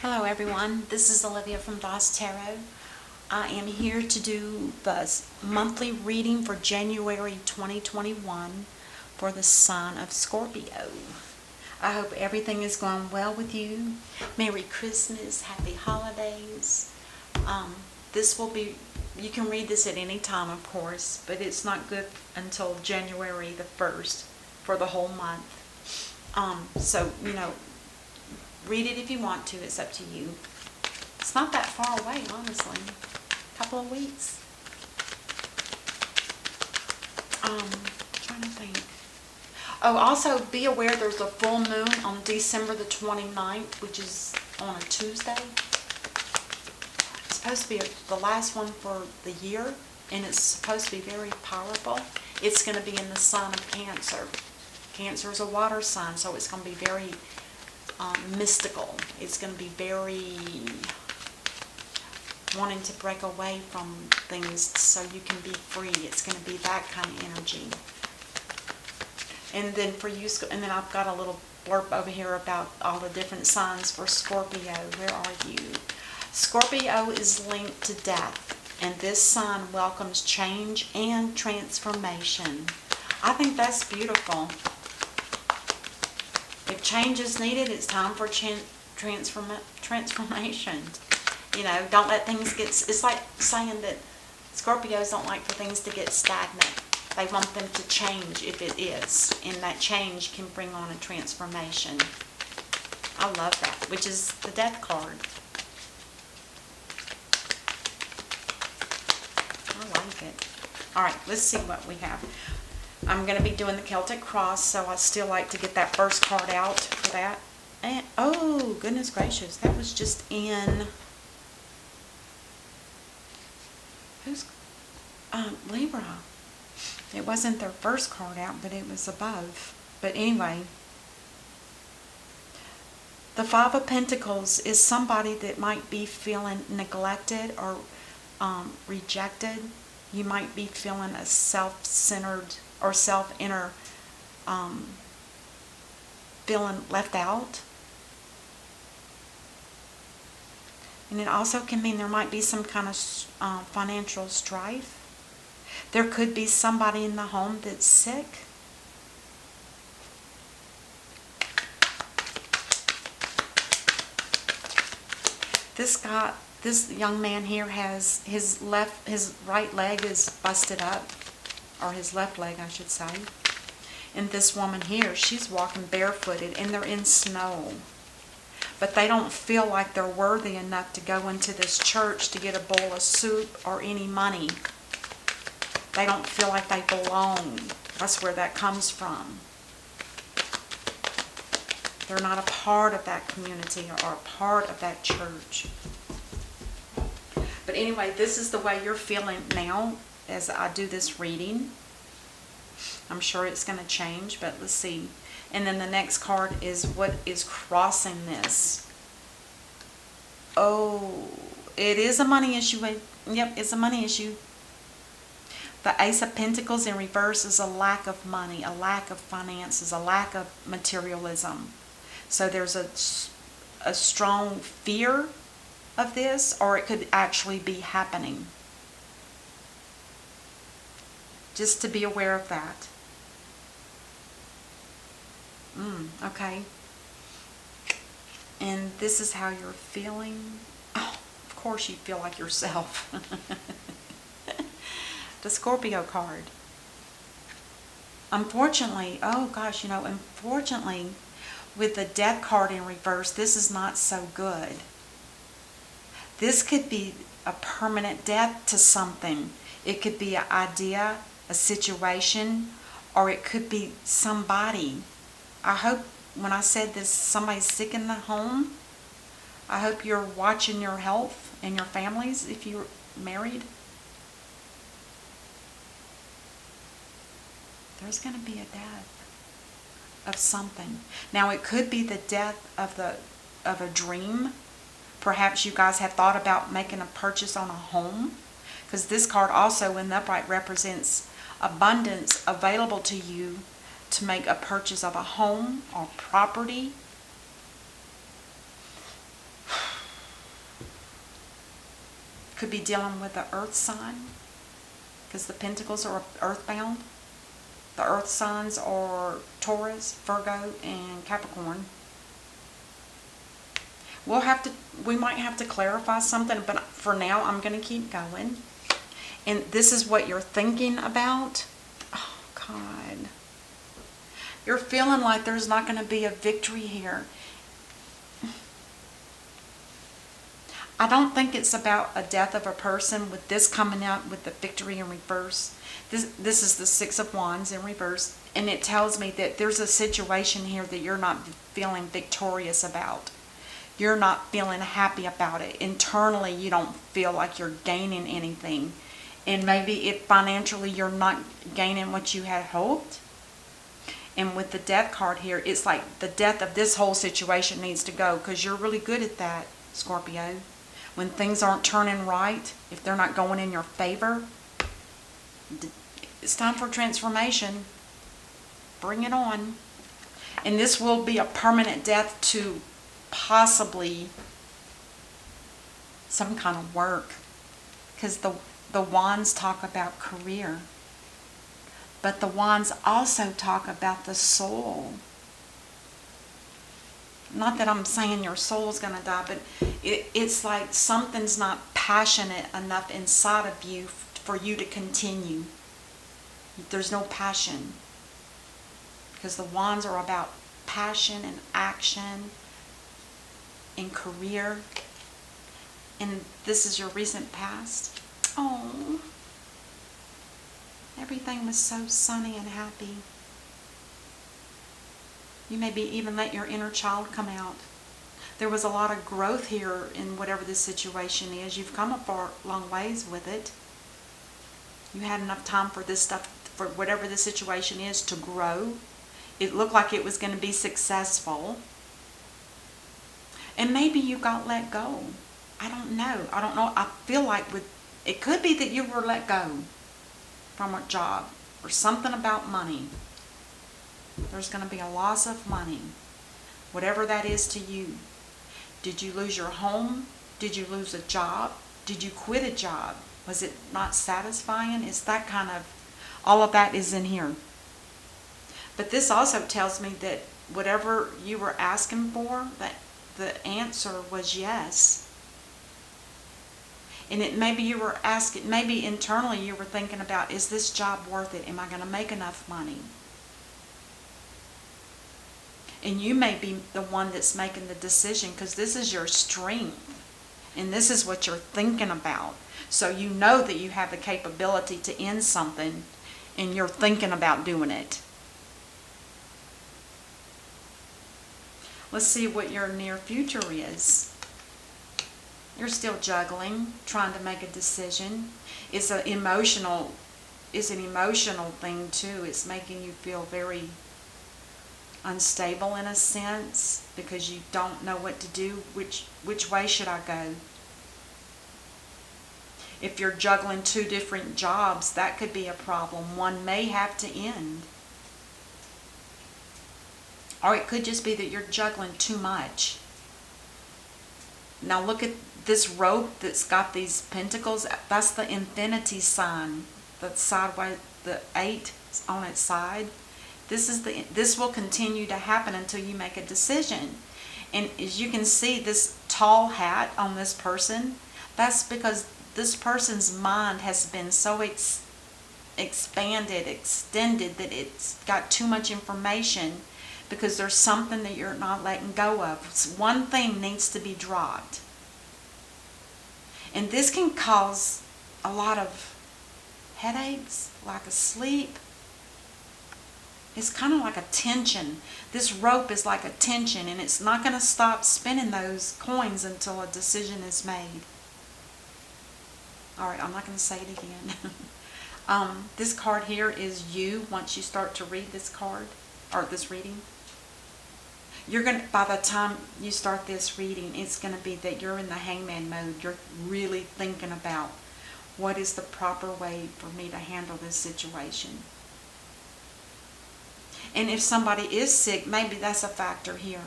Hello everyone, this is Olivia from Voss Tarot. I am here to do the monthly reading for January 2021 for the sign of Scorpio. I hope everything is going well with you. Merry Christmas, Happy Holidays. This will be, you can read this at any time of course, but it's not good until January the 1st for the whole month. Read it if you want to. It's up to you. It's not that far away, honestly. A couple of weeks. Trying to think. Oh, also be aware there's a full moon on December the 29th, which is on a Tuesday. It's supposed to be the last one for the year, and it's supposed to be very powerful. It's going to be in the sign of Cancer. Cancer is a water sign, so it's going to be very mystical. It's going to be very wanting to break away from things so you can be free. It's going to be that kind of energy. And then for you, and then I've got a little blurb over here about all the different signs for Scorpio. Where are you? Scorpio is linked to death, and this sign welcomes change and transformation. I think that's beautiful. If change is needed, it's time for transformation. You know, don't let things get, it's like saying that Scorpios don't like for things to get stagnant. They want them to change if it is, and that change can bring on a transformation. I love that, which is the Death card. I like it. All right, let's see what we have. I'm going to be doing the Celtic Cross, so I still like to get that first card out for that. And, oh, goodness gracious, that was just in, who's, Libra. It wasn't their first card out, but it was above. But anyway, the Five of Pentacles is somebody that might be feeling neglected or rejected. You might be feeling a self-centered or self-inner feeling left out. And it also can mean there might be some kind of financial strife. There could be somebody in the home that's sick. This young man here has his right leg is busted up. Or his left leg, I should say. And this woman here, she's walking barefooted, and they're in snow. But they don't feel like they're worthy enough to go into this church to get a bowl of soup or any money. They don't feel like they belong. That's where that comes from. They're not a part of that community or a part of that church. But anyway, this is the way you're feeling now as I do this reading. I'm sure it's going to change, but let's see. And then the next card is what is crossing this. Oh, it is a money issue. Yep, it's a money issue. The Ace of Pentacles in reverse is a lack of money, a lack of finances, a lack of materialism. So there's a strong fear of this, or it could actually be happening. Just to be aware of that. Okay. And this is how you're feeling. Oh, of course you feel like yourself. The Scorpio card. Unfortunately, oh gosh, unfortunately, with the Death card in reverse, this is not so good. This could be a permanent death to something. It could be an idea, a situation, or it could be somebody. I hope when I said this, somebody's sick in the home, I hope you're watching your health and your families if you're married. There's going to be a death of something. Now it could be the death of a dream. Perhaps you guys have thought about making a purchase on a home, because this card also in the upright represents abundance available to you to make a purchase of a home or property. Could be dealing with the earth sign, because the pentacles are earthbound. The earth signs are Taurus, Virgo, and Capricorn. We might have to clarify something, but for now I'm going to keep going. And this is what you're thinking about. Oh, God. You're feeling like there's not going to be a victory here. I don't think it's about a death of a person with this coming out with the victory in reverse. This is the Six of Wands in reverse. And it tells me that there's a situation here that you're not feeling victorious about. You're not feeling happy about it. Internally, you don't feel like you're gaining anything. And maybe if financially you're not gaining what you had hoped. And with the death card here, it's like the death of this whole situation needs to go, because you're really good at that, Scorpio. When things aren't turning right, if they're not going in your favor, it's time for transformation. Bring it on. And this will be a permanent death to possibly some kind of work, because the wands talk about career, but the wands also talk about the soul. Not that I'm saying your soul's going to die, but it's like something's not passionate enough inside of you for you to continue. There's no passion, because the wands are about passion and action in career. And this is your recent past. Oh, everything was so sunny and happy. You maybe even let your inner child come out. There was a lot of growth here in whatever this situation is. You've come a far long ways with it. You had enough time for this stuff, for whatever the situation is, to grow. It looked like it was going to be successful. And maybe you got let go. I don't know. I feel like it could be that you were let go from a job or something about money. There's going to be a loss of money. Whatever that is to you. Did you lose your home? Did you lose a job? Did you quit a job? Was it not satisfying? It's that kind of, all of that is in here. But this also tells me that whatever you were asking for, that the answer was yes. And maybe you were asking, maybe internally you were thinking about, is this job worth it? Am I going to make enough money? And you may be the one that's making the decision, because this is your strength. And this is what you're thinking about. So you know that you have the capability to end something, and you're thinking about doing it. Let's see what your near future is. You're still juggling, trying to make a decision. It's an emotional thing too. It's making you feel very unstable in a sense, because you don't know what to do. Which way should I go? If you're juggling 2 different jobs, that could be a problem. One may have to end. Or it could just be that you're juggling too much. Now look at this rope that's got these pentacles. That's the infinity sign. The sideways, the 8 on its side. This will continue to happen until you make a decision. And as you can see, this tall hat on this person, that's because this person's mind has been so extended that it's got too much information, because there's something that you're not letting go of. One thing needs to be dropped. And this can cause a lot of headaches, lack of sleep. It's kind of like a tension. This rope is like a tension, and it's not going to stop spinning those coins until a decision is made. All right, I'm not going to say it again. This card here is you. Once you start to read this card, or this reading, you're going to, by the time you start this reading, it's going to be that you're in the hangman mode. You're really thinking about, what is the proper way for me to handle this situation? And if somebody is sick, maybe that's a factor here.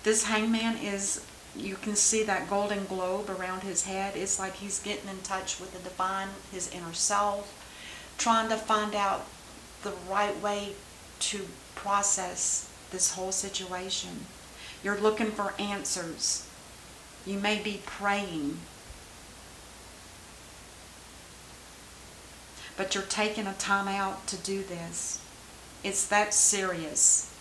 This hangman is you can see that golden globe around his head. It's like he's getting in touch with the divine, his inner self, trying to find out the right way to process this whole situation. You're looking for answers. You may be praying, but you're taking a time out to do this. It's that serious.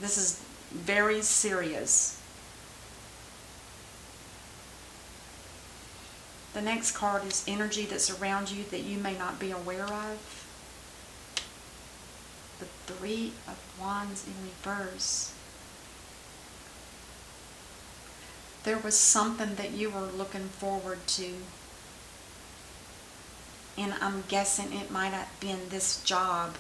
This is very serious. The next card is energy that's around you that you may not be aware of. The Three of Wands in reverse. There was something that you were looking forward to. And I'm guessing it might have been this job.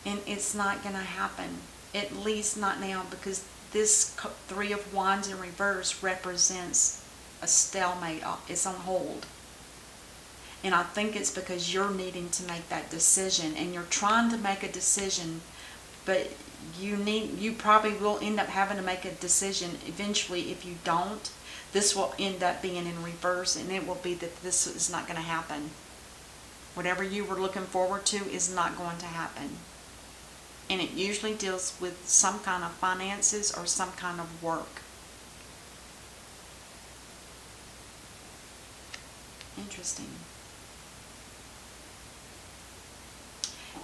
And it's not going to happen. At least not now, because this Three of Wands in reverse represents a stalemate. It's on hold. And I think it's because you're needing to make that decision. And you're trying to make a decision, but you probably will end up having to make a decision eventually. If you don't, this will end up being in reverse, and it will be that this is not going to happen. Whatever you were looking forward to is not going to happen. And it usually deals with some kind of finances or some kind of work. Interesting.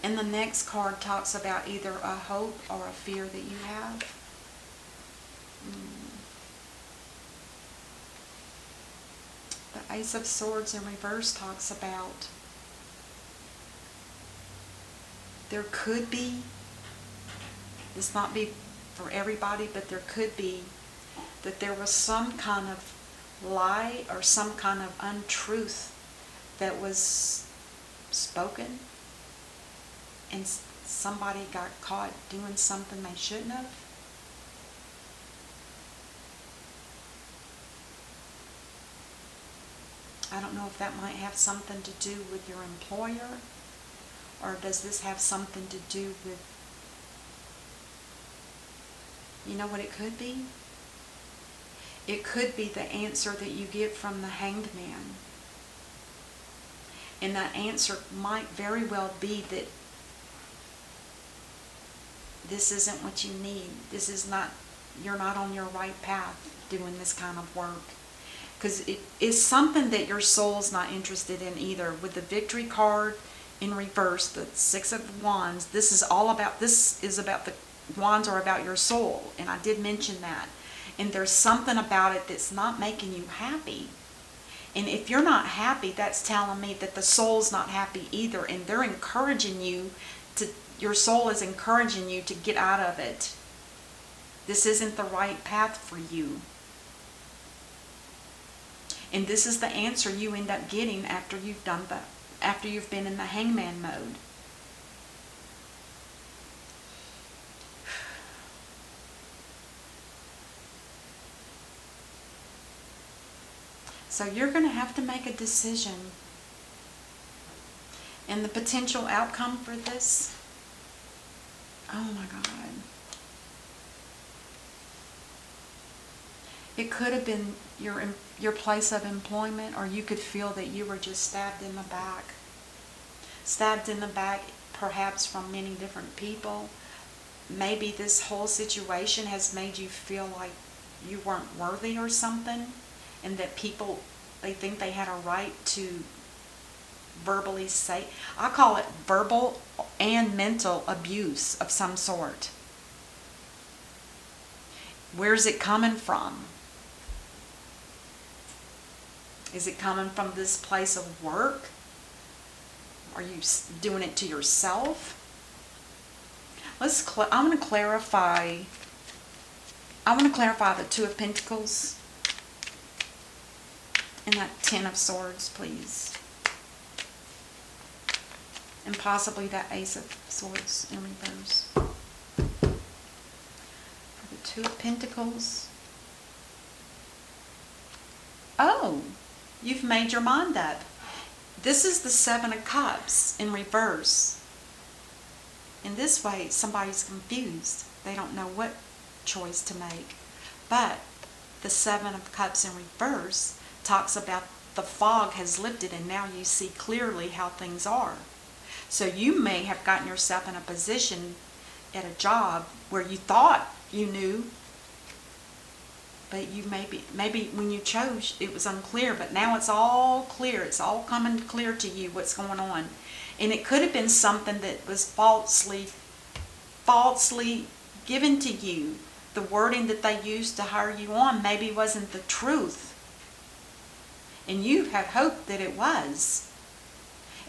And the next card talks about either a hope or a fear that you have. The Ace of Swords in reverse talks about there could be, this not be for everybody, but there could be that there was some kind of lie or some kind of untruth that was spoken, and somebody got caught doing something they shouldn't have. I don't know if that might have something to do with your employer, or does this have something to do with, you know what it could be? It could be the answer that you get from the Hanged Man. And that answer might very well be that this isn't what you need. This is not, you're not on your right path doing this kind of work. Because it is something that your soul's not interested in either. With the Victory card in reverse, the Six of Wands, this is about the wands are about your soul. And I did mention that. And there's something about it that's not making you happy. And if you're not happy, that's telling me that the soul's not happy either. And they're encouraging you to, your soul is encouraging you to get out of it. This isn't the right path for you. And this is the answer you end up getting after you've done that, after you've been in the hangman mode. So you're going to have to make a decision. And the potential outcome for this, oh my God. It could have been your place of employment, or you could feel that you were just stabbed in the back. Stabbed in the back, perhaps from many different people. Maybe this whole situation has made you feel like you weren't worthy or something, and that people, they think they had a right to verbally say, I call it verbal and mental abuse of some sort. Where's it coming from? Is it coming from this place of work? Are you doing it to yourself? I want to clarify the Two of Pentacles and that Ten of Swords, please. And possibly that Ace of Swords in reverse. For the Two of Pentacles. Oh, you've made your mind up. This is the Seven of Cups in reverse. In this way, somebody's confused. They don't know what choice to make. But the Seven of Cups in reverse talks about the fog has lifted and now you see clearly how things are. So you may have gotten yourself in a position at a job where you thought you knew, but you maybe when you chose it was unclear, but now it's all clear. It's all coming clear to you what's going on. And it could have been something that was falsely given to you. The wording that they used to hire you on maybe wasn't the truth. And you had hoped that it was.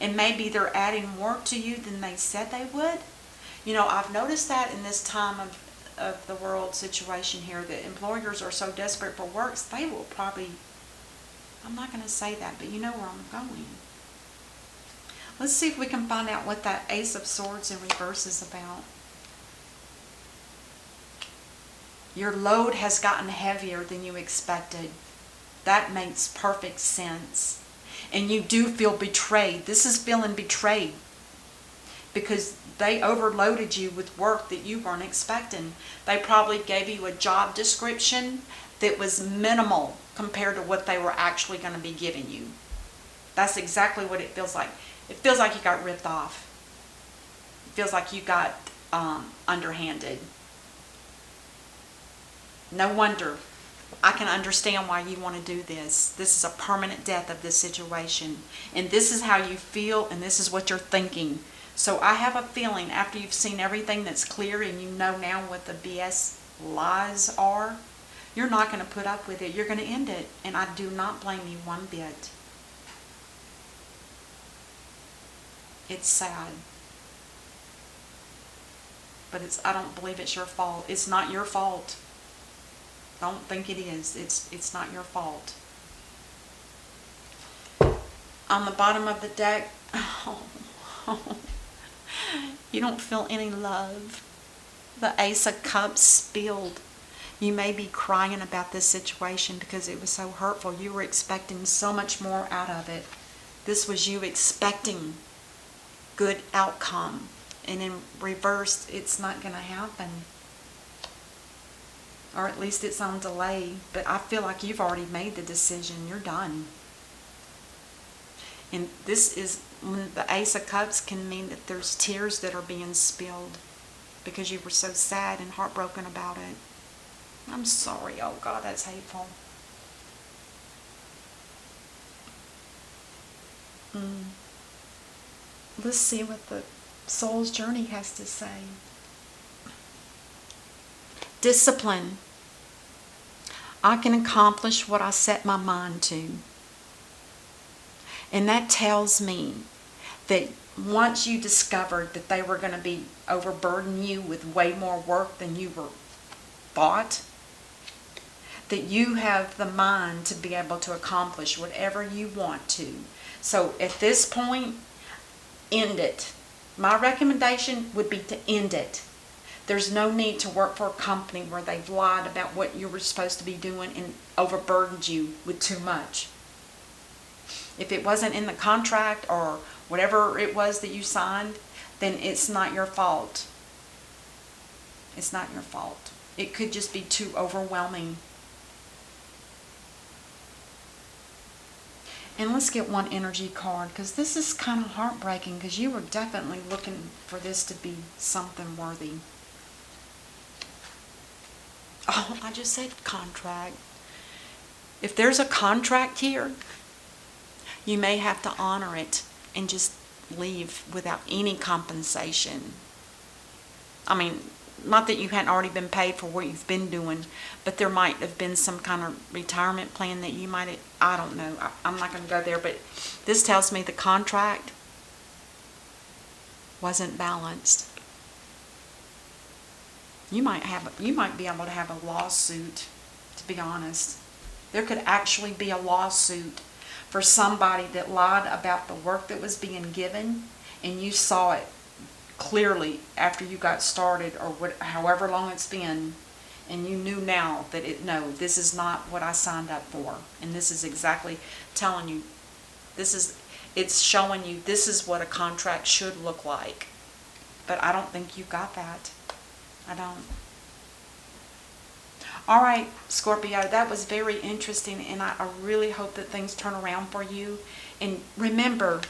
And maybe they're adding more to you than they said they would. You know, I've noticed that in this time of the world situation here, that employers are so desperate for works, they will probably, I'm not going to say that, but you know where I'm going. Let's see if we can find out what that Ace of Swords in reverse is about. Your load has gotten heavier than you expected. That makes perfect sense. And you do feel betrayed. This is feeling betrayed because they overloaded you with work that you weren't expecting. They probably gave you a job description that was minimal compared to what they were actually going to be giving you. That's exactly what it feels like. It feels like you got ripped off. It feels like you got underhanded. No wonder. I can understand why you want to do this. This is a permanent death of this situation. And this is how you feel, and this is what you're thinking. So I have a feeling after you've seen everything that's clear and you know now what the BS lies are, you're not going to put up with it. You're going to end it. And I do not blame you one bit. It's sad. But I don't believe it's your fault. It's not your fault. Don't think it is. It's not your fault. On the bottom of the deck, you don't feel any love. The Ace of Cups spilled. You may be crying about this situation because it was so hurtful. You were expecting so much more out of it. This was you expecting good outcome. And in reverse, it's not going to happen. Or at least it's on delay. But I feel like you've already made the decision. You're done. And this is, when the Ace of Cups can mean that there's tears that are being spilled because you were so sad and heartbroken about it. I'm sorry. Oh God, that's hateful. Let's see what the soul's journey has to say. Discipline. I can accomplish what I set my mind to. And that tells me that once you discovered that they were going to be overburden you with way more work than you were thought, that you have the mind to be able to accomplish whatever you want to. So at this point, end it. My recommendation would be to end it. There's no need to work for a company where they've lied about what you were supposed to be doing and overburdened you with too much. If it wasn't in the contract or whatever it was that you signed, then it's not your fault. It's not your fault. It could just be too overwhelming. And let's get one energy card, because this is kind of heartbreaking, because you were definitely looking for this to be something worthy. Oh, I just said contract. If there's a contract here, you may have to honor it and just leave without any compensation. I mean, not that you hadn't already been paid for what you've been doing, but there might have been some kind of retirement plan that you might have, I don't know. I'm not going to go there, but this tells me the contract wasn't balanced. You might be able to have a lawsuit, to be honest. There could actually be a lawsuit for somebody that lied about the work that was being given, and you saw it clearly after you got started, or however long it's been, and you knew now that no, this is not what I signed up for, and this is exactly telling you, it's showing you this is what a contract should look like. But I don't think you got that. I don't. All right, Scorpio, that was very interesting, and I really hope that things turn around for you. And remember,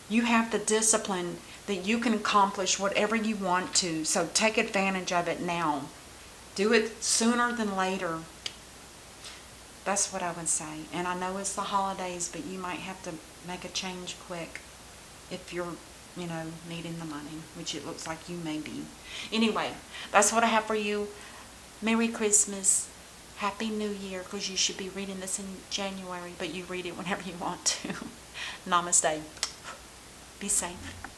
you have the discipline that you can accomplish whatever you want to, so take advantage of it now. Do it sooner than later. That's what I would say. And I know it's the holidays, but you might have to make a change quick if you're, needing the money, which it looks like you may be. Anyway, that's what I have for you. Merry Christmas. Happy New Year, because you should be reading this in January, but you read it whenever you want to. Namaste. Be safe.